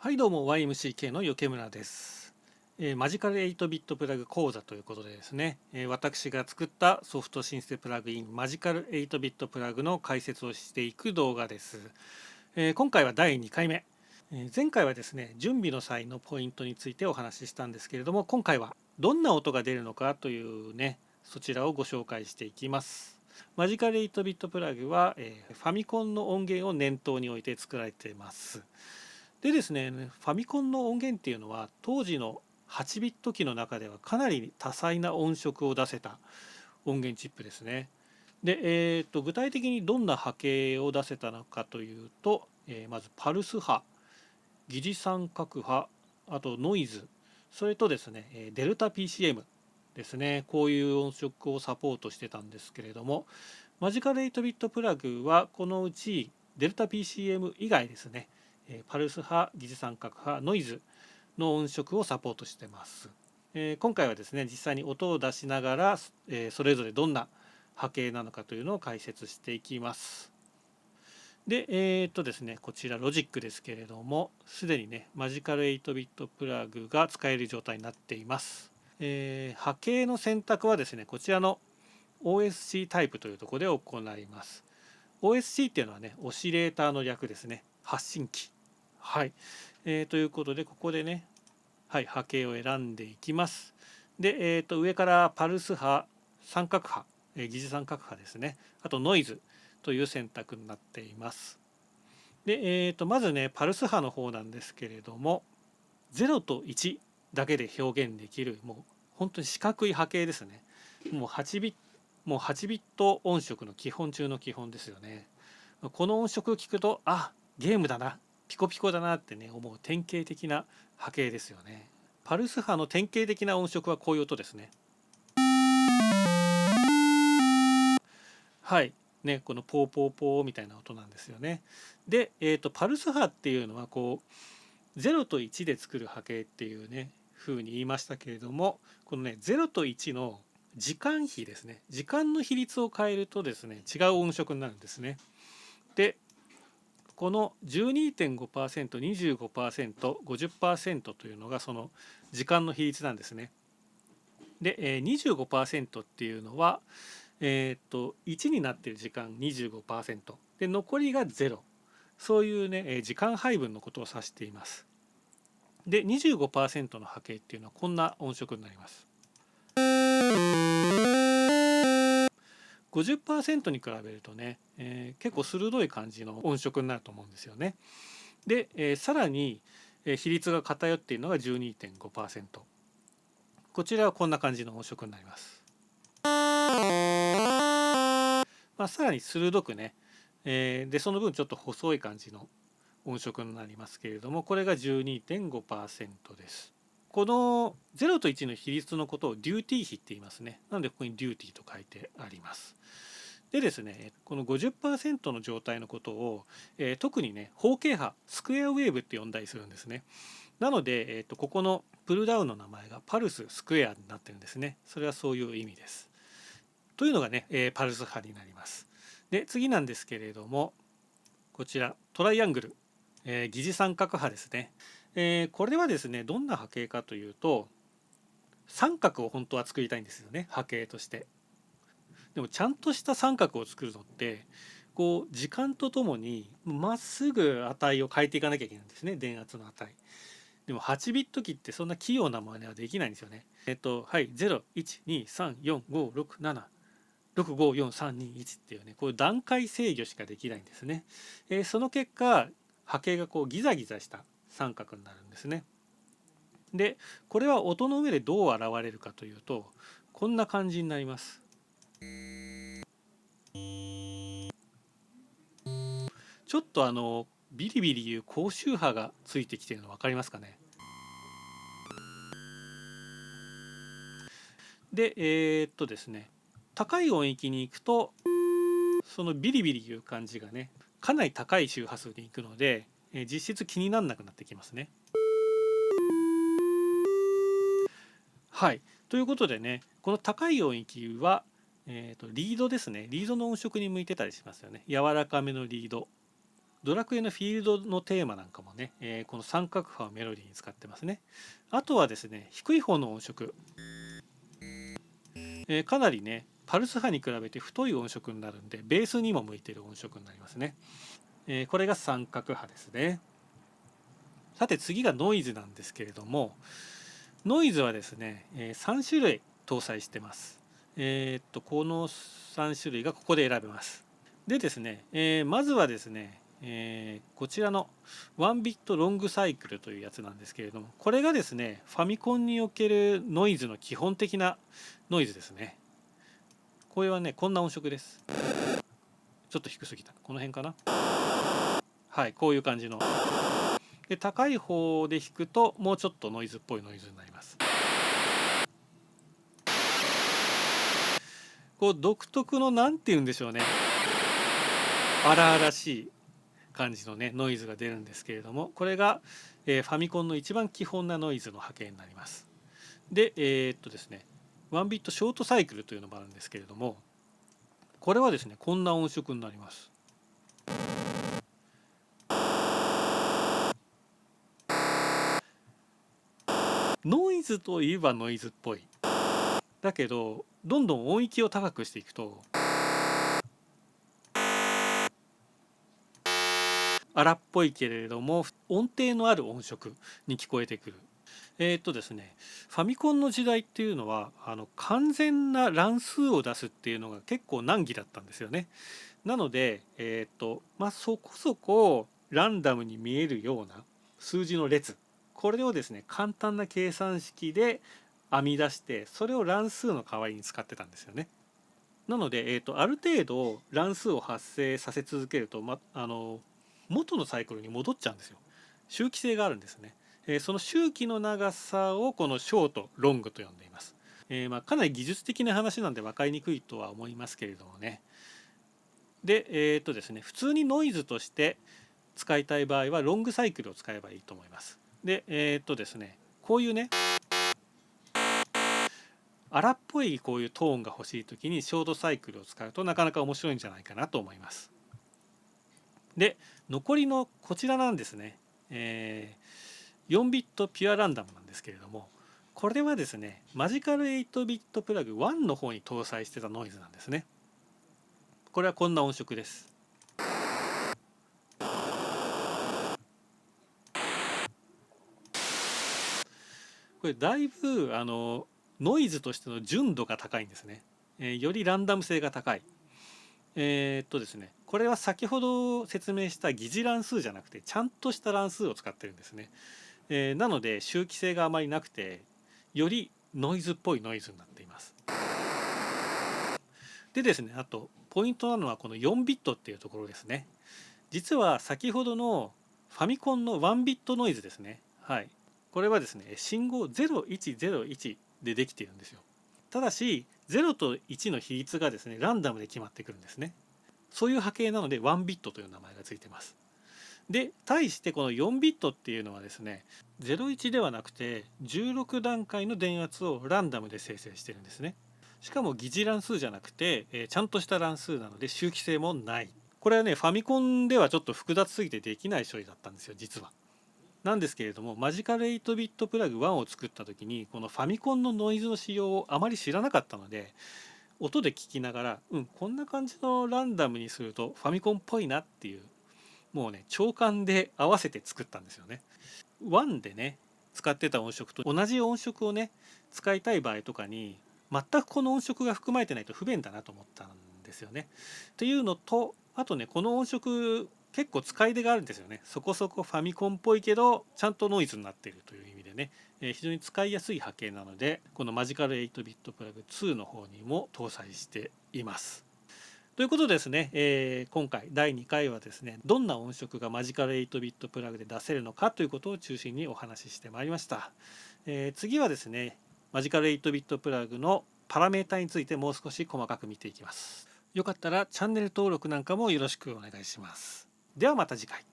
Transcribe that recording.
はいどうも YMCK の余村です。マジカル8ビットプラグ講座ということでですね、私が作ったソフトシンセプラグインマジカル8ビットプラグの解説をしていく動画です。今回は第2回目。前回はですね、準備の際のポイントについてお話ししたんですけれども、今回はどんな音が出るのかというね、そちらをご紹介していきます。マジカル8ビットプラグは、ファミコンの音源を念頭に置いて作られています。でですね、ファミコンの音源っていうのは当時の8ビット機の中ではかなり多彩な音色を出せた音源チップですね。で、具体的にどんな波形を出せたのかというと、まずパルス波、疑似三角波、あとノイズ、それとですね、デルタ PCM ですね、こういう音色をサポートしてたんですけれども、マジカル8ビットプラグはこのうちデルタ PCM 以外ですね、パルス波、疑似三角波、ノイズの音色をサポートしています。今回はですね、実際に音を出しながら、それぞれどんな波形なのかというのを解説していきます。で、ですね、こちらロジックですけれども、すでにね、マジカル8ビットプラグが使える状態になっています。波形の選択はですね、こちらの OSC タイプというところで行います。OSC っていうのはね、オシレーターの略ですね。発信機。はい。ということで、ここでね、はい、波形を選んでいきます。で、上からパルス波、三角波、疑似三角波ですね。あとノイズという選択になっています。で、まずね、パルス波の方なんですけれども、0と1だけで表現できる、もう本当に四角い波形ですね。もう8ビット、もう8ビット音色の基本中の基本ですよね。この音色を聞くと、あ、ゲームだな、ピコピコだなってね、思う典型的な波形ですよね。パルス波の典型的な音色はこういう音ですね。はい。ね、このポーポーポーみたいな音なんですよね。で、パルス波っていうのはこう0と1で作る波形っていうね風に言いましたけれども、このね0と1の時間比ですね、時間の比率を変えるとですね違う音色になるんですね。でこの 12.5%、25%、50% というのがその時間の比率なんですね。で、25% っていうのは、1になっている時間 25% で残りが0、そういうね時間配分のことを指しています。で 25% の波形っていうのはこんな音色になります。50% に比べるとね、結構鋭い感じの音色になると思うんですよね。で、さらに比率が偏っているのが 12.5%。こちらはこんな感じの音色になります。さらに鋭くね、でその分ちょっと細い感じの音色になりますけれども、これが 12.5% です。この0と1の比率のことをデューティー比って言いますね。なのでここにデューティーと書いてあります。でですね、この 50% の状態のことを、特にね方形波スクエアウェーブって呼んだりするんですね。なので、ここのプルダウンの名前がパルススクエアになってるんですね。それはそういう意味です。というのがね、パルス波になります。で次なんですけれども、こちらトライアングル、疑似三角波ですね。これはですねどんな波形かというと、三角を本当は作りたいんですよね、波形として。でもちゃんとした三角を作るのってこう時間とともにまっすぐ値を変えていかなきゃいけないんですね、電圧の値。でも8ビット機ってそんな器用な真似はできないんですよね。はい、0123456765432っていうね、こういう段階制御しかできないんですね。その結果波形がこうギザギザした三角になるんですね。でこれは音の上でどう現れるかというと、こんな感じになります。ちょっとビリビリいう高周波がついてきているの分かりますかね。でですね、高い音域に行くとそのビリビリいう感じがねかなり高い周波数に行くので、実質気にならなくなってきますね。はい、ということでね、この高い音域は、リードですね、リードの音色に向いてたりしますよね。柔らかめのリードドラクエのフィールドのテーマなんかもね、この三角波をメロディーに使ってますね。あとはですね、低い方の音色、かなりねパルス波に比べて太い音色になるんで、ベースにも向いている音色になりますね。これが三角波ですね。さて次がノイズなんですけれども、ノイズはですね、3種類搭載してます。この3種類がここで選べます。でですね、まずはですね、こちらのワンビットロングサイクルというやつなんですけれども、これがですねファミコンにおけるノイズの基本的なノイズですね。これはねこんな音色です。ちょっと低すぎた、この辺かな。はい、こういう感じので、高い方で弾くともうちょっとノイズっぽいノイズになります。こう独特の何て言うんでしょうね、荒々しい感じのねノイズが出るんですけれども、これが、ファミコンの一番基本なノイズの波形になります。でですね、ワンビットショートサイクルというのもあるんですけれども、これはですねこんな音色になります。ノイズといえばノイズっぽい。だけどどんどん音域を高くしていくと荒っぽいけれども音程のある音色に聞こえてくる。ですね、ファミコンの時代っていうのは完全な乱数を出すっていうのが結構難儀だったんですよね。なので、そこそこランダムに見えるような数字の列、これをですね簡単な計算式で編み出して、それを乱数の代わりに使ってたんですよね。なので、ある程度乱数を発生させ続けると、元のサイクルに戻っちゃうんですよ。周期性があるんですね。その周期の長さをこのショートロングと呼んでいます。かなり技術的な話なんで分かりにくいとは思いますけれどもね。でですね、普通にノイズとして使いたい場合はロングサイクルを使えばいいと思います。でですね、こういうね荒っぽいこういうトーンが欲しい時にショートサイクルを使うとなかなか面白いんじゃないかなと思います。で残りのこちらなんですね、4ビットピュアランダムなんですけれども、これはですねマジカル8ビットプラグ1の方に搭載してたノイズなんですね。これはこんな音色です。これだいぶノイズとしての純度が高いんですね。よりランダム性が高い。ですね、これは先ほど説明した疑似乱数じゃなくてちゃんとした乱数を使ってるんですね。なので周期性があまりなくてよりノイズっぽいノイズになっています。でですね、あとポイントなのはこの4ビットっていうところですね。実は先ほどのファミコンの1ビットノイズですね。はい。これはですね、信号0101でできているんですよ。ただし0と1の比率がですねランダムで決まってくるんですね。そういう波形なので1ビットという名前がついてます。で対してこの4ビットっていうのはですね01ではなくて16段階の電圧をランダムで生成してるんですね。しかも疑似乱数じゃなくて、ちゃんとした乱数なので周期性もない。これはねファミコンではちょっと複雑すぎてできない処理だったんですよ実は。なんですけれどもマジカル8ビットプラグ1を作った時にこのファミコンのノイズの仕様をあまり知らなかったので、音で聞きながらこんな感じのランダムにするとファミコンっぽいなっていう、もうね長官で合わせて作ったんですよね。1でね使ってた音色と同じ音色をね使いたい場合とかに全くこの音色が含まれてないと不便だなと思ったんですよね。っていうのと、あとねこの音色結構使い出があるんですよね。そこそこファミコンっぽいけどちゃんとノイズになっているという意味でね、非常に使いやすい波形なのでこのマジカル8ビットプラグ2の方にも搭載しています。ということでですね、今回第2回はですねどんな音色がマジカル8ビットプラグで出せるのかということを中心にお話ししてまいりました。次はですねマジカル8ビットプラグのパラメータについてもう少し細かく見ていきます。よかったらチャンネル登録なんかもよろしくお願いします。ではまた次回。